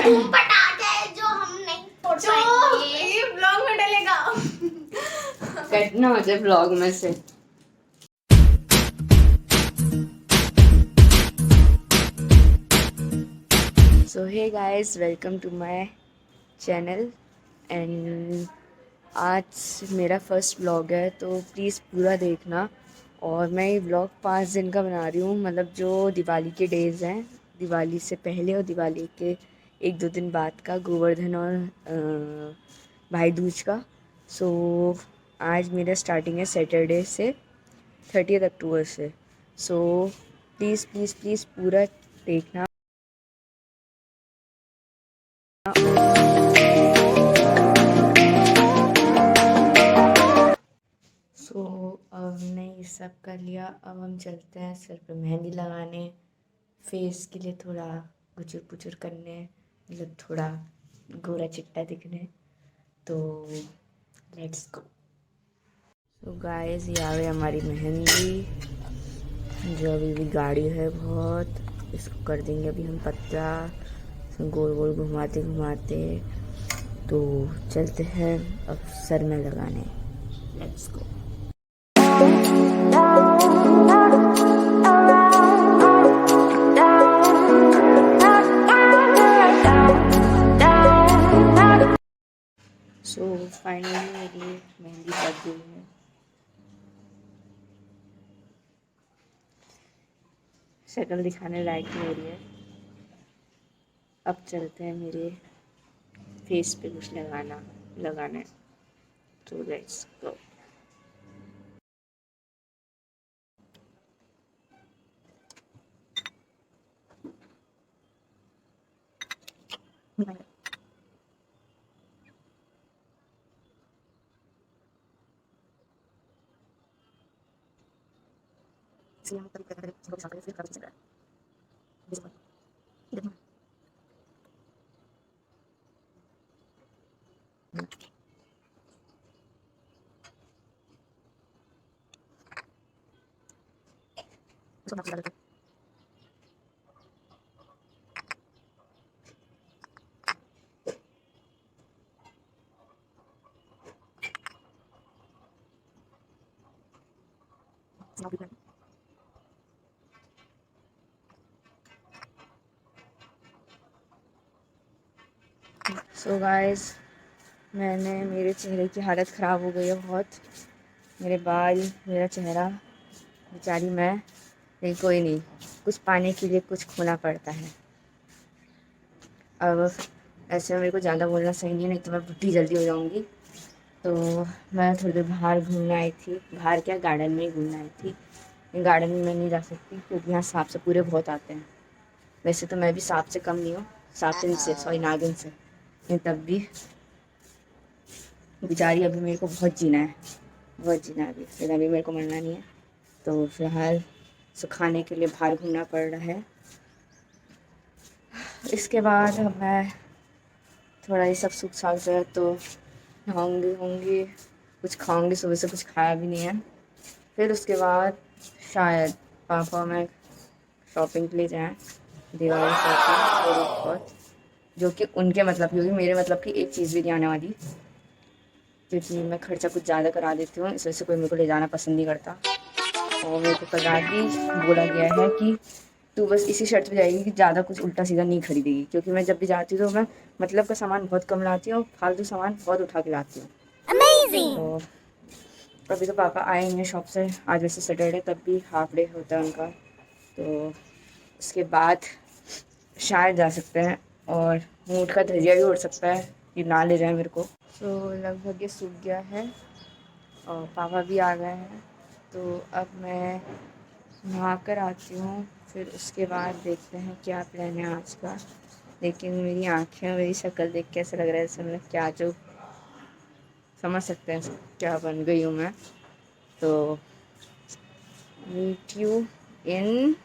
बता दे जो हम नहीं छोड़ पाएंगे, ये ब्लॉग में डलेगा। कट ना हो जाए ब्लॉग में से। So hey guys, welcome to my channel and आज मेरा फर्स्ट व्लॉग है, तो प्लीज़ पूरा देखना। और मैं ये व्लॉग 5 दिन का बना रही हूँ, मतलब जो दिवाली के डेज़ हैं, दिवाली से पहले और दिवाली के 1-2 दिन बाद का, गोवर्धन और भाई दूज का। सो आज मेरा स्टार्टिंग है सैटरडे से 30 अक्टूबर से। सो प्लीज़ प्लीज़ प्लीज़ पूरा देखना। सो अब हमने ये सब कर लिया, अब हम चलते हैं सिर पे मेहंदी लगाने, फेस के लिए थोड़ा गुचर पुचर करने, मतलब थोड़ा गोरा चिट्टा दिखने। तो लेट्स गो। सो गाइस, ये आ गई हमारी मेहंदी, जो अभी भी गाढ़ी है बहुत। इसको कर देंगे अभी हम पतला, इसको गोल गोल घुमाते घुमाते। तो चलते हैं अब सर में लगाने। Let's go. सो फाइनली मेरी मेहंदी लग गई है। शक्ल दिखाने लायक नहीं हो रही है। अब चलते हैं मेरे फेस पे कुछ लगाना है। तो लेट्स गो। सो गाइस, मैंने मेरे चेहरे की हालत ख़राब हो गई है बहुत। मेरे बाल, मेरा चेहरा, बेचारी मैं। लेकिन कोई नहीं, कुछ पाने के लिए कुछ खोना पड़ता है। अब ऐसे में मेरे को ज़्यादा बोलना सही नहीं है, नहीं तो मैं बुढ़ी जल्दी हो जाऊँगी। तो मैं थोड़ी देर बाहर घूमने आई थी, बाहर क्या गार्डन में ही घूमने आई थी। गार्डन में मैं नहीं जा सकती क्योंकि यहाँ सांप से पूरे बहुत आते हैं। वैसे तो मैं भी सांप से कम नहीं हूँ, सांपिन से, सॉरी नागिन से, लेकिन तब भी बेचारी अभी मेरे को बहुत जीना है, बहुत जीना है अभी, लेकिन अभी मेरे को मरना नहीं है। तो फिलहाल सुखाने के लिए बाहर घूमना पड़ रहा है। इसके बाद मैं थोड़ा ये सब सूख साख जाए तो नहाऊंगी होंगी, कुछ खाऊंगी, सुबह से कुछ खाया भी नहीं है। फिर उसके बाद शायद पापा मैं शॉपिंग के लिए जाएँ, दिवाली शॉपिंग थोड़ी बहुत, जो कि उनके मतलब की होगी, मेरे मतलब की एक चीज़ भी नहीं आने वाली, क्योंकि मैं खर्चा कुछ ज़्यादा करा देती हूँ। इस वजह से कोई मेरे को ले जाना पसंद नहीं करता। और मेरे को कल रात भी बोला गया है कि तू बस इसी शर्त पे जाएगी कि ज़्यादा कुछ उल्टा सीधा नहीं खरीदेगी, क्योंकि मैं जब भी जाती हूँ तो मैं मतलब का सामान बहुत कम लाती हूँ, फालतू सामान बहुत उठा के लाती हूँ। तो अभी तो पापा आएंगे शॉप से, आज वैसे सैटरडे, तब भी हाफ डे होता है उनका। तो उसके बाद शायद जा सकते हैं, और ऊँट का धजिया भी उड़ सकता है कि ना ले जाए मेरे को। तो लगभग ये सूख गया है और पापा भी आ गए हैं। तो अब मैं नहा कर आती हूँ, फिर उसके बाद देखते हैं क्या प्लान है आज का। लेकिन मेरी आँखें, मेरी शक्ल देख के ऐसा लग रहा है जैसे मैं क्या, जो समझ सकते हैं क्या बन गई हूँ मैं। तो मीट यू इन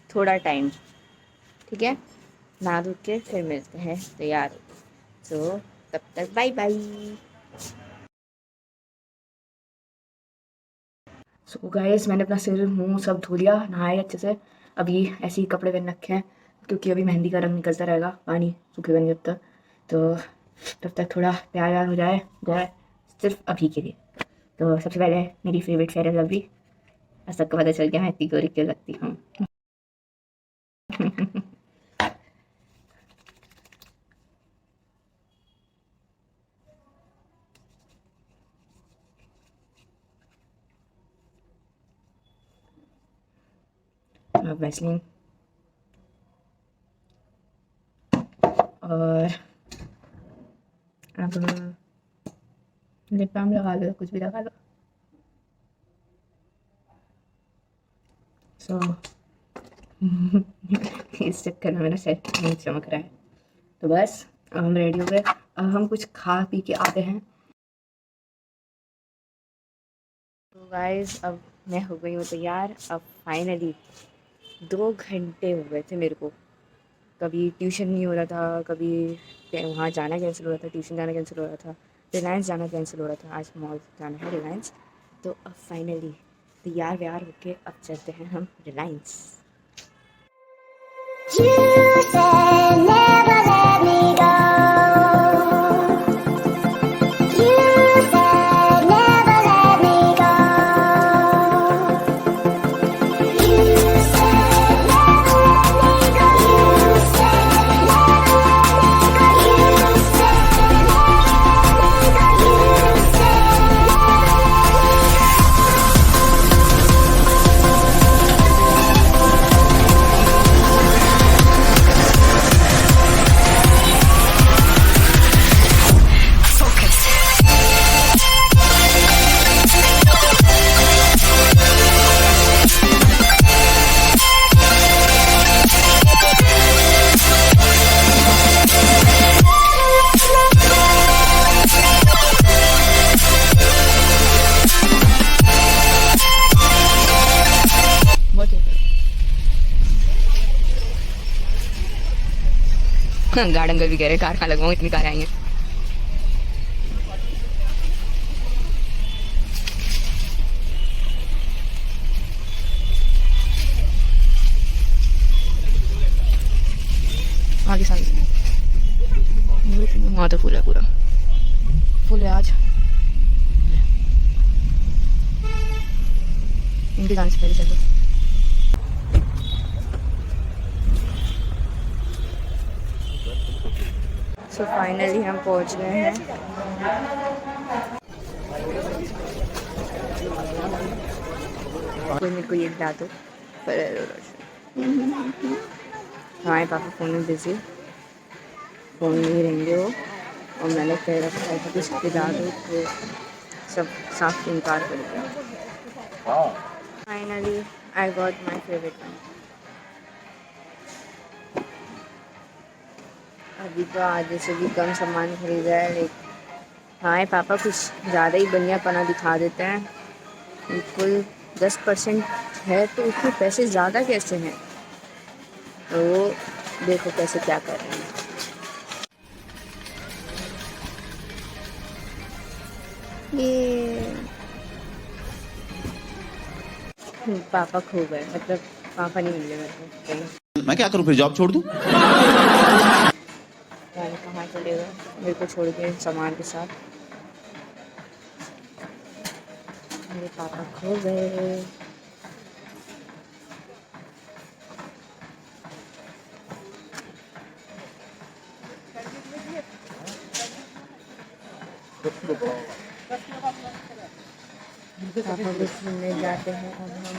थोड़ा टाइम, ठीक है? नहा धो के फिर मिलते हैं तैयार हो। तो तब तक बाय बाय। सो गाइस, मैंने अपना सिर मुंह सब धो लिया, नहाए अच्छे से। अभी ऐसे ही कपड़े पहन रखे हैं, क्योंकि अभी मेहंदी का रंग निकलता रहेगा, पानी सूखेगा नहीं जब तक, तो तब तक थोड़ा प्यार व्यार हो जाए जाए सिर्फ अभी के लिए। तो सबसे पहले मेरी फेवरेट फेयर एंड लवली, आज सबको पता चल गया मैं इतनी गोरी क्यों लगती हूँ। अब वैसलीन और अब लिप बाम लगा लो, कुछ भी लगा लो। सो इस चक्कर में मेरा सेट नहीं चमक रहा है। तो बस अब हम रेडी हो गए, अब हम कुछ खा पी के आते हैं। तो गाइस अब मैं हो गई हूँ तैयार। अब फाइनली 2 घंटे हो गए थे मेरे को, कभी ट्यूशन नहीं हो रहा था, कभी वहाँ जाना कैंसिल हो रहा था, ट्यूशन जाना कैंसिल हो रहा था, रिलायंस जाना कैंसिल हो रहा था। आज मॉल जाना है रिलायंस। तो अब फाइनली तैयार व्यार होके अब चलते हैं हम Reliance. You said never let me go. You said never let me go. You said never let me go. You said never let me go. You said never let me go. You garden का भी कह रहे car कहाँ लगवाऊँ, इतनी car आई हैं। आगे सामने वहाँ तो फुल है, पूरा फुल है आज। इनकी गाने से पहले चलो। सो फाइनली हम पहुंच गए हैं। कोई मेरे को ये दिला दो, हमारे पापा फ़ोन में बिजी, फ़ोन में ही रहेंगे वो, और मैंने कह रखा है कि कुछ दिला दो, तो सब साफ इनकार कर दिया। Finally I got my favourite one. अभी तो आधे से भी कम सामान खरीदा है, लेकिन हाँ पापा कुछ ज़्यादा ही बढ़िया पना दिखा देते हैं। बिल्कुल 10% है तो उसमें पैसे ज़्यादा कैसे हैं, तो देखो कैसे क्या कर रहे हैं। ये पापा खो गए, मतलब पापा नहीं मिले मेरे को कहीं। मैं क्या करूं फिर, जॉब छोड़ दूं? कहाँ चले गए मेरे को छोड़ के सामान के साथ। मेरे पापा खो गए। पापा भी घूमने जाते हैं। अब हम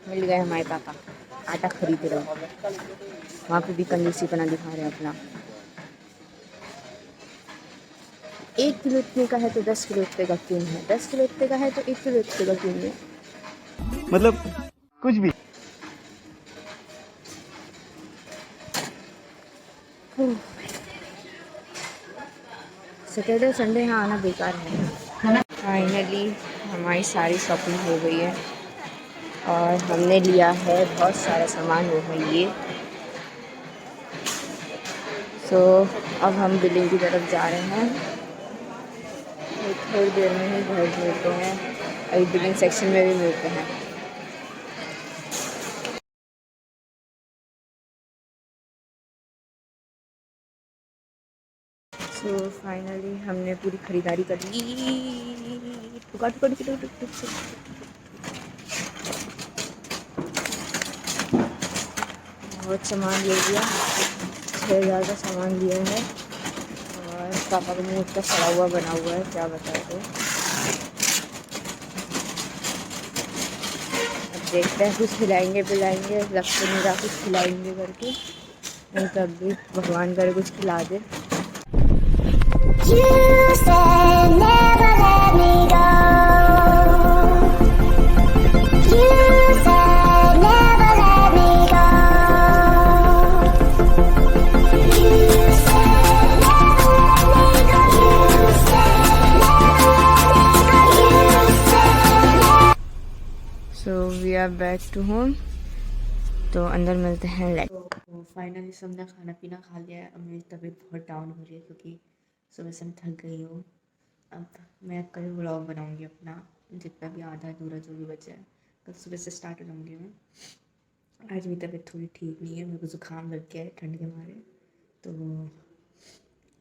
मिल गए हमारे पापा, आटा खरीद रहे हो। वहाँ पे भी कंजूसी बना दिखा रहे हैं अपना। 1 किलो इतने का है तो 10 किलो इतने का क्यों है, 10 किलो इतने का है तो 1 किलो इतने का क्यों है। मतलब कुछ भी। सैटरडे संडे यहाँ आना बेकार है। फाइनली हमारी सारी शॉपिंग हो गई है और हमने लिया है बहुत सारा सामान, वो है ये। सो अब हम बिलिंग की तरफ जा रहे हैं। थोड़ी देर में ही घर मिलते हैं, अभी बिलिंग सेक्शन में भी मिलते हैं। सो फाइनली हमने पूरी खरीदारी कर ली। बहुत सामान ले लिया, 6,000 का सामान लिया है। और पापा का मुँह इतना सड़ा हुआ बना हुआ है, क्या बताए। तो अब देखते हैं, कुछ खिलाएंगे पिलाएंगे, लक्ष्य मेरा कुछ खिलाएंगे करके, नहीं तो अब भी भगवान करे कुछ खिला दे। You said never let me go. You said never let me go. You said never let me go. You said never let me go. You said never. So we are back to home, तो अंदर मिलते हैं। तो finally सबने खाना पीना खा लिया है। अब मेरी तबीयत बहुत डाउन हो रही है क्योंकि सुबह से मैं थक गई हूँ। अब मैं कल व्लॉग बनाऊँगी अपना, जितना भी आधा अधूरा जो भी बचा है, कल सुबह से स्टार्ट हो जाऊँगी मैं। आज मेरी तबीयत थोड़ी ठीक नहीं है, मेरे को ज़ुकाम लग गया है ठंड के मारे। तो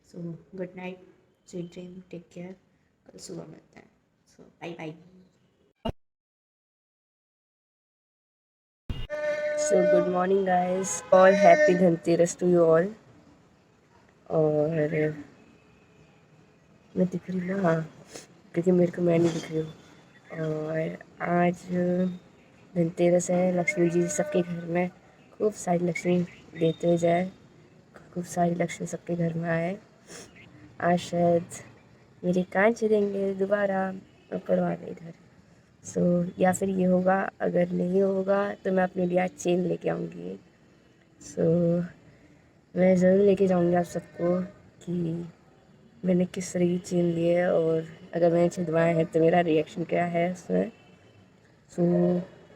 so good night, sweet dream, take care, कल सुबह मिलते हैं। So bye bye. So good morning guys, all happy Dhanteras to you all. और मैं दिख रही हूँ ना, हाँ, क्योंकि मेरे को मैं नहीं दिख रही हूँ। और आज धनतेरस है, लक्ष्मी जी सबके घर में खूब सारी लक्ष्मी देते हुए जाए, खूब सारी लक्ष्मी सबके घर में आए। आज शायद मेरे कान छेदेंगे दोबारा ऊपर वाले इधर। सो या फिर ये होगा, अगर नहीं होगा तो मैं अपने लिए आज चेन लेके आऊँगी। सो मैं ज़रूर लेके जाऊँगी आप सबको कि मैंने किस तरह की चेन ली है, और अगर मैंने छिदवाया है तो मेरा रिएक्शन क्या है उसमें। सो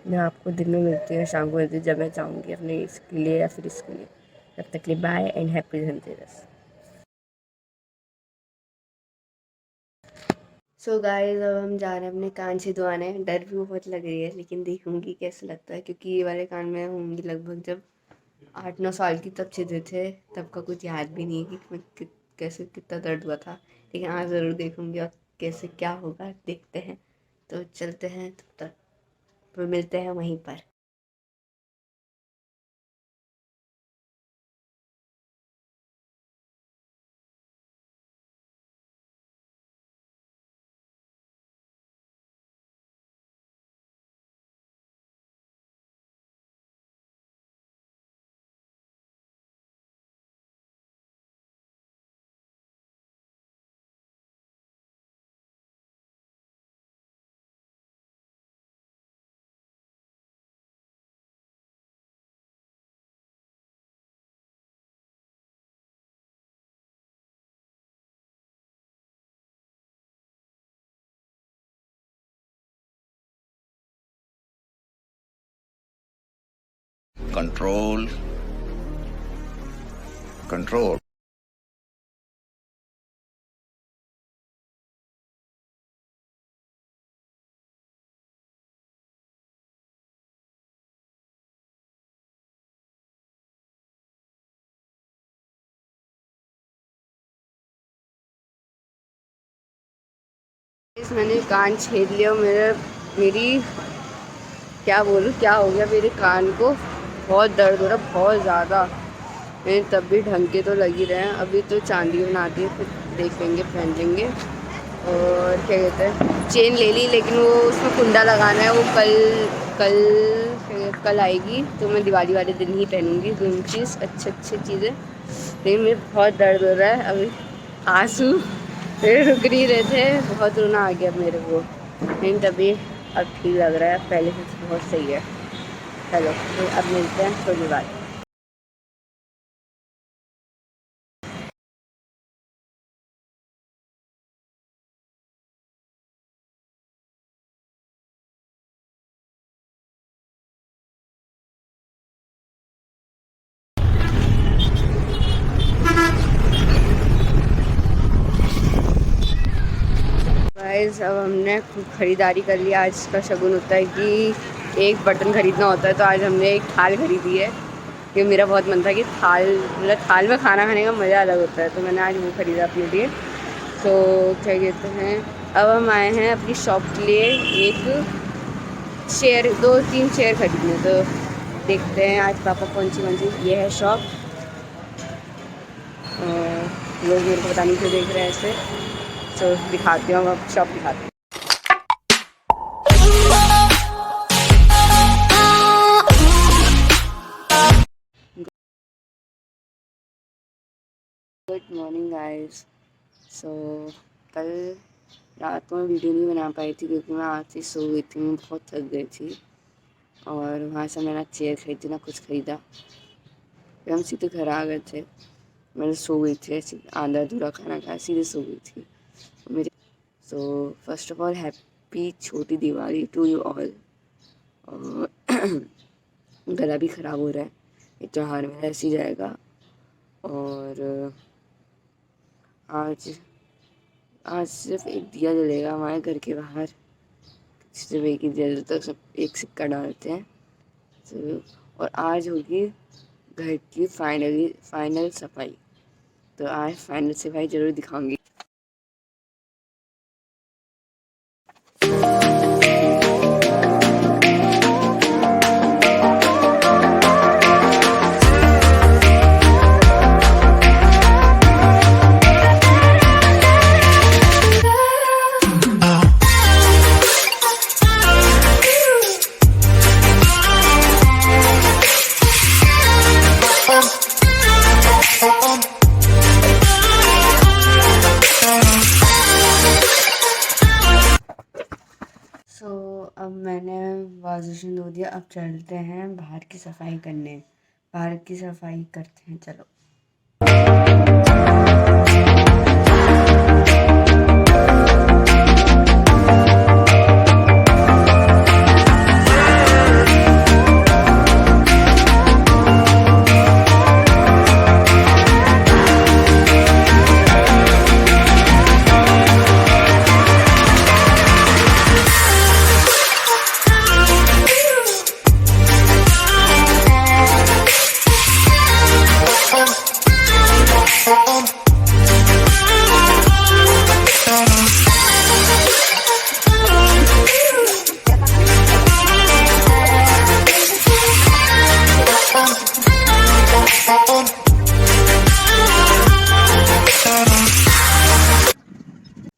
मैं आपको दिन में मिलती हूँ, शाम को मिलती हूँ जब मैं चाहूँगी अपने इसके लिए या फिर इसके लिए। तब तक के लिए bye and happy Dhanteras. So guys, अब हम जा रहे हैं अपने कान छिदवाने। डर भी बहुत लग रही है, लेकिन देखूँगी कैसे लगता है, क्योंकि ये वाले कान में होंगी लगभग जब 8-9 साल की तब छिदे थे, तब का कुछ याद भी नहीं है कि मैं कैसे कितना दर्द हुआ था। लेकिन आज ज़रूर देखूँगी और कैसे क्या होगा देखते हैं। तो चलते हैं, तब तक फिर मिलते हैं वहीं पर। Control control. इस मैंने कान छेद लिया, मेरी क्या बोलूँ, क्या हो गया मेरे कान को, बहुत दर्द हो रहा, बहुत ज़्यादा। मैंने तब भी ढंग के तो लग ही रहे हैं। अभी तो चांदी बनाती है, फिर देख लेंगे, पहन लेंगे। और क्या कहते हैं, चेन ले ली, लेकिन वो उसमें कुंडा लगाना है, वो कल आएगी, तो मैं दिवाली वाले दिन ही पहनूंगी दोनों चीज़, अच्छी चीज़ें। लेकिन मेरे बहुत दर्द हो रहा है, अभी आंसू मेरे रुक नहीं रहे थे, बहुत रोना आ गया मेरे को। लेकिन तभी अब ठीक लग रहा है, पहले से बहुत सही है। चलो तो अब मिलते हैं थोड़ी बात। गाइस, अब हमने खूब ख़रीदारी कर लिया। आज का शगुन होता है कि एक बटन ख़रीदना होता है, तो आज हमने एक थाल खरीदी है। कि मेरा बहुत मन था कि थाल में खाना खाने का मज़ा अलग होता है, तो मैंने आज वो ख़रीदा अपने लिए। तो क्या कहते हैं, अब हम आए हैं अपनी शॉप के लिए एक चेयर, 2-3 चेयर खरीदने। तो देखते हैं आज पापा कौन सी ये है शॉप। लोग मेरे को पता नहीं क्यों देख रहे हैं ऐसे, तो दिखाती हूँ, अब शॉप दिखाती हूँ। Good morning guys. सो कल रात को मैं वीडियो नहीं बना पाई थी क्योंकि मैं आज से सो गई थी, मैं बहुत थक गई थी। और वहाँ से मैंने चेयर खरीदी ना कुछ ख़रीदा, फिर हम सीधे घर आ गए थे। मैंने सो गई थी ऐसे, आधा अधूरा खाना खाया सीधे सो गई थी मेरे। So first of all happy छोटी दिवाली टू यू ऑल। और गला भी ख़राब हो रहा है, ये त्यौहार मेरा ऐसे ही जाएगा। और आज सिर्फ एक दिया जलेगा हमारे घर के बाहर, सिर्फ एक ही दिया जलता है, सब एक सिक्का डालते हैं। तो और आज होगी घर की फाइनल सफाई, तो आज फाइनल सफाई ज़रूर दिखाऊंगी। अब मैंने वाशबेसिन धो दिया, अब चलते हैं बाहर की सफाई करने। बाहर की सफाई करते हैं, चलो।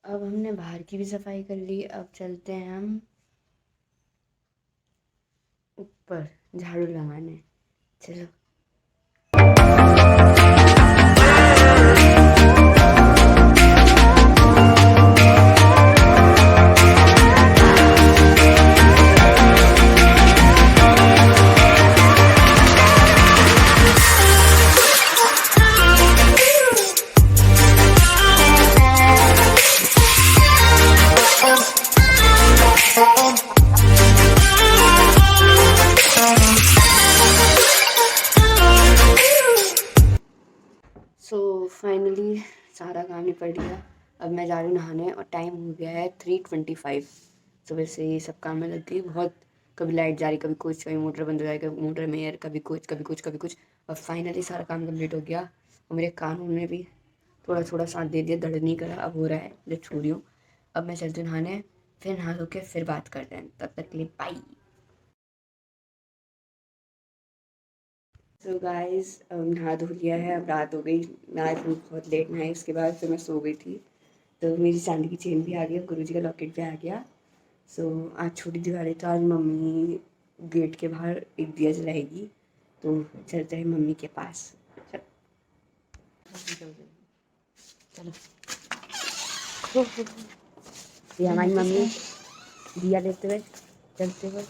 अब हमने बाहर की भी सफाई कर ली, अब चलते हैं हम ऊपर झाड़ू लगाने, चलो। फाइनली सारा काम निपट गया। अब मैं जा रही हूँ नहाने और टाइम हो गया है 3:25। सुबह से ये सब काम में लग गई बहुत, कभी लाइट जा रही, कभी कुछ, कभी मोटर बंद हो जाएगी, कभी मोटर में एयर, कभी कुछ कभी कुछ कभी कुछ। और फाइनली सारा काम कंप्लीट हो गया और मेरे कानों ने भी थोड़ा थोड़ा साथ दे दिया, दर्द नहीं करा, अब हो रहा है जब छू रही हूँ। अब मैं चलती हूँ नहाने, फिर नहा धो के फिर बात करते हैं, तब तक के लिए बाय। तो गाइस नहा धो लिया है, अब रात हो गई, आज मैं बहुत लेट नहाई, उसके बाद फिर मैं सो गई थी। तो मेरी चांदी की चेन भी आ गई, गुरुजी का लॉकेट भी आ गया। सो आज छोटी दिवाली, तो आज मम्मी गेट के बाहर एक दिया जलाएगी, तो चलते हैं मम्मी के पास। चलो ये हमारी मम्मी दिया लेते हुए चलते हुए।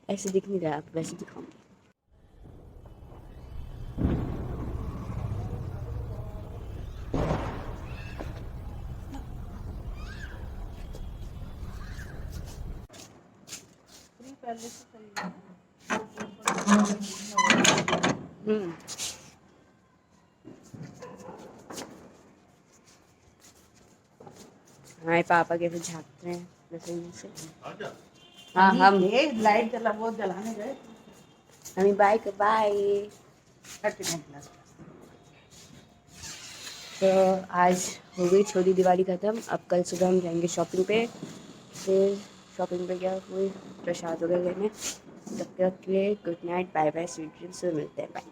ऐसे दिख नहीं रहा, आप वैसे दिखाऊंगी। हमारे पापा कैसे झाँकते हैं रसोई से। हाँ हम लाइट जला वो जलाने गए हमें बाय बाय। तो आज हो गई छोटी दिवाली ख़त्म। अब कल सुबह हम जाएंगे शॉपिंग पे। फिर शॉपिंग पे क्या हुई प्रसाद वगैरह लेने। तब तक के लिए good night, bye bye, sweet dreams. मिलते हैं, बाय।